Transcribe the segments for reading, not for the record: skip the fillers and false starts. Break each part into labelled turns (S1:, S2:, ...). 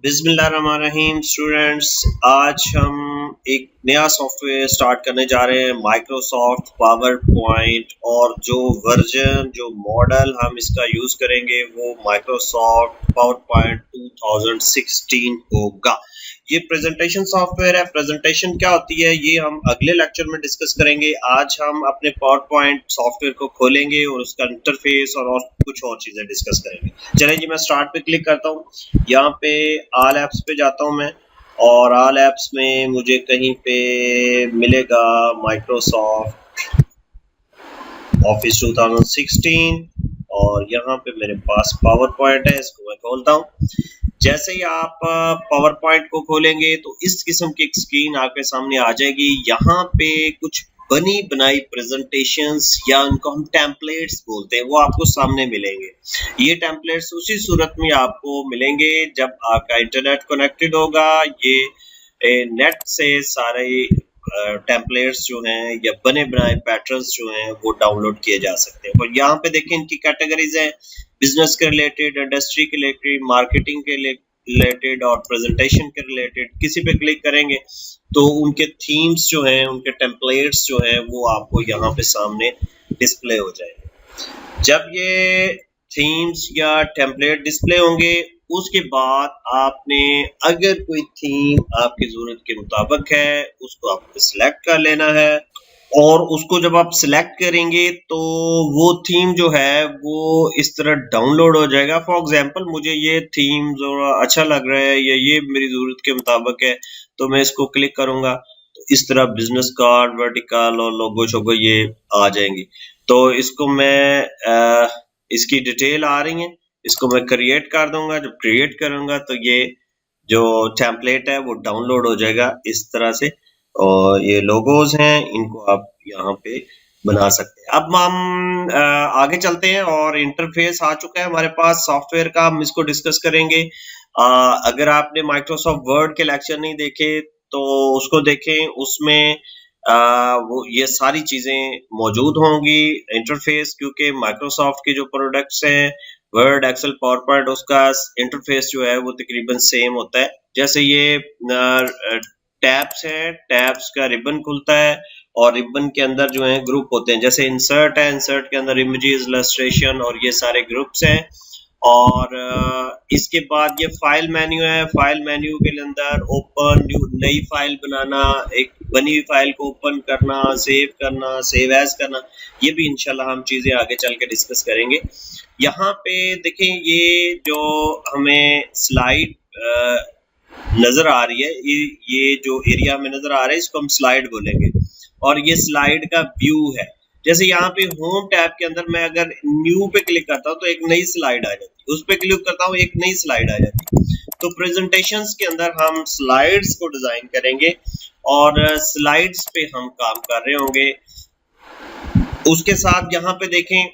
S1: बिस्मिल्लाहिर्रहमानिर्रहीम स्टूडेंट्स, आज हम एक नया सॉफ्टवेयर स्टार्ट करने जा रहे हैं माइक्रोसॉफ्ट पावर पॉइंट। और जो वर्जन जो मॉडल हम इसका यूज करेंगे वो माइक्रोसॉफ्ट पावर पॉइंट 2016 होगा। ये प्रेजेंटेशन सॉफ्टवेयर है। प्रेजेंटेशन क्या होती है ये हम अगले लेक्चर में डिस्कस करेंगे। आज हम अपने पावर पॉइंट सॉफ्टवेयर को खोलेंगे और उसका इंटरफेस और कुछ और चीजें डिस्कस करेंगे। चलें जी, मैं स्टार्ट पे क्लिक करता हूँ। यहाँ पे ऑल एप्स पे जाता हूँ मैं, और ऑल एप्स में मुझे कहीं पे मिलेगा माइक्रोसॉफ्ट ऑफिस 2016 और यहाँ पे मेरे पास पावर पॉइंट है। इसको मैं खोलता हूँ। जैसे ही आप पावर पॉइंट को खोलेंगे तो इस किस्म की एक स्क्रीन आपके सामने आ जाएगी। यहाँ पे कुछ बनी बनाई प्रेजेंटेशंस या उनको हम टेम्पलेट्स बोलते हैं वो आपको सामने मिलेंगे। ये टेम्पलेट्स उसी सूरत में आपको मिलेंगे जब आपका इंटरनेट कनेक्टेड होगा। ये नेट से सारे टेम्पलेट्स जो हैं या बने बनाए पैटर्न्स जो हैं वो डाउनलोड किए जा सकते हैं। और यहाँ पे देखें इनकी कैटेगरीज हैं, बिजनेस के रिलेटेड, इंडस्ट्री के रिलेटेड, मार्केटिंग के रिलेटेड और प्रेजेंटेशन के रिलेटेड। किसी पे क्लिक करेंगे तो उनके थीम्स जो हैं, उनके टेम्पलेट्स जो हैं वो आपको यहाँ पे सामने डिस्प्ले हो जाएंगे। जब ये थीम्स या टेम्पलेट डिस्प्ले होंगे उसके बाद आपने अगर कोई थीम आपकी जरूरत के मुताबिक है उसको आपको सिलेक्ट कर लेना है। और उसको जब आप सिलेक्ट करेंगे तो वो थीम जो है वो इस तरह डाउनलोड हो जाएगा। फॉर एग्जांपल मुझे ये थीम जो अच्छा लग रहा है या ये मेरी जरूरत के मुताबिक है तो मैं इसको क्लिक करूंगा तो इस तरह बिजनेस कार्ड, वर्टिकल और लोगो शोगो ये आ जाएंगी। तो इसको मैं इसकी डिटेल आ रही है, इसको मैं क्रिएट कर दूंगा। जब क्रिएट करूंगा तो ये जो टेम्पलेट है वो डाउनलोड हो जाएगा इस तरह से। और ये लोगोज हैं, इनको आप यहाँ पे बना सकते हैं। अब हम आगे चलते हैं और इंटरफेस आ चुका है हमारे पास सॉफ्टवेयर का, हम इसको डिस्कस करेंगे। अगर आपने माइक्रोसॉफ्ट वर्ड के लेक्चर नहीं देखे तो उसको देखें, उसमें वो ये सारी चीजें मौजूद होंगी इंटरफेस, क्योंकि माइक्रोसॉफ्ट के जो प्रोडक्ट्स हैं वर्ड, एक्सेल, पावर पॉइंट, उसका इंटरफेस जो है वो तकरीबन सेम होता है। जैसे ये टैब्स है, टैब्स का रिबन खुलता है और रिबन के अंदर जो है ग्रुप होते हैं। जैसे इंसर्ट है, इंसर्ट के अंदर इमेजेस, इलस्ट्रेशन और ये सारे ग्रुप्स हैं। और इसके बाद ये फाइल मेन्यू है। फाइल मेन्यू के अंदर ओपन, नई फाइल बनाना, एक बनी हुई फाइल को ओपन करना, सेव एज करना, ये भी इंशाल्लाह हम चीजें आगे चल के डिस्कस करेंगे। यहाँ पे देखें ये जो हमें स्लाइड नजर आ रही है, ये जो एरिया में नजर आ रहा है इसको हम स्लाइड बोलेंगे। और ये स्लाइड का व्यू है। जैसे यहाँ पे होम टैब के अंदर मैं अगर न्यू पे क्लिक करता हूँ तो एक नई स्लाइड आ जाती है, उस पे क्लिक करता हूँ एक नई स्लाइड आ जाती है। तो प्रेजेंटेशंस के अंदर हम स्लाइड्स को डिजाइन करेंगे और स्लाइड्स पे हम काम कर रहे होंगे। उसके साथ यहाँ पे देखें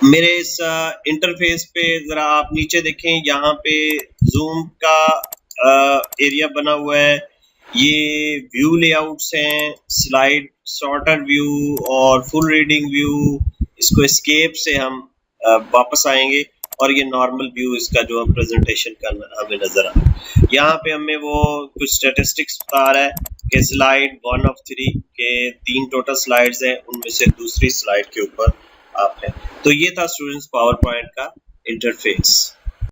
S1: मेरे इस इंटरफेस पे जरा आप नीचे देखें, यहाँ पे जूम का एरिया बना हुआ है। ये व्यू लेआउट्स हैं, स्लाइड सॉर्टर व्यू और फुल रीडिंग व्यू। इसको एस्केप से हम वापस आएंगे और ये नॉर्मल व्यू इसका जो प्रेजेंटेशन करना हमें नजर आ रहा है। यहाँ पे हमें वो कुछ स्टैटिस्टिक्स बता रहा है कि स्लाइड 1 of 3 के 3 टोटल स्लाइड्स हैं, उनमें से दूसरी स्लाइड के ऊपर आप है। तो ये था स्टूडेंट्स पावर पॉइंट का इंटरफेस।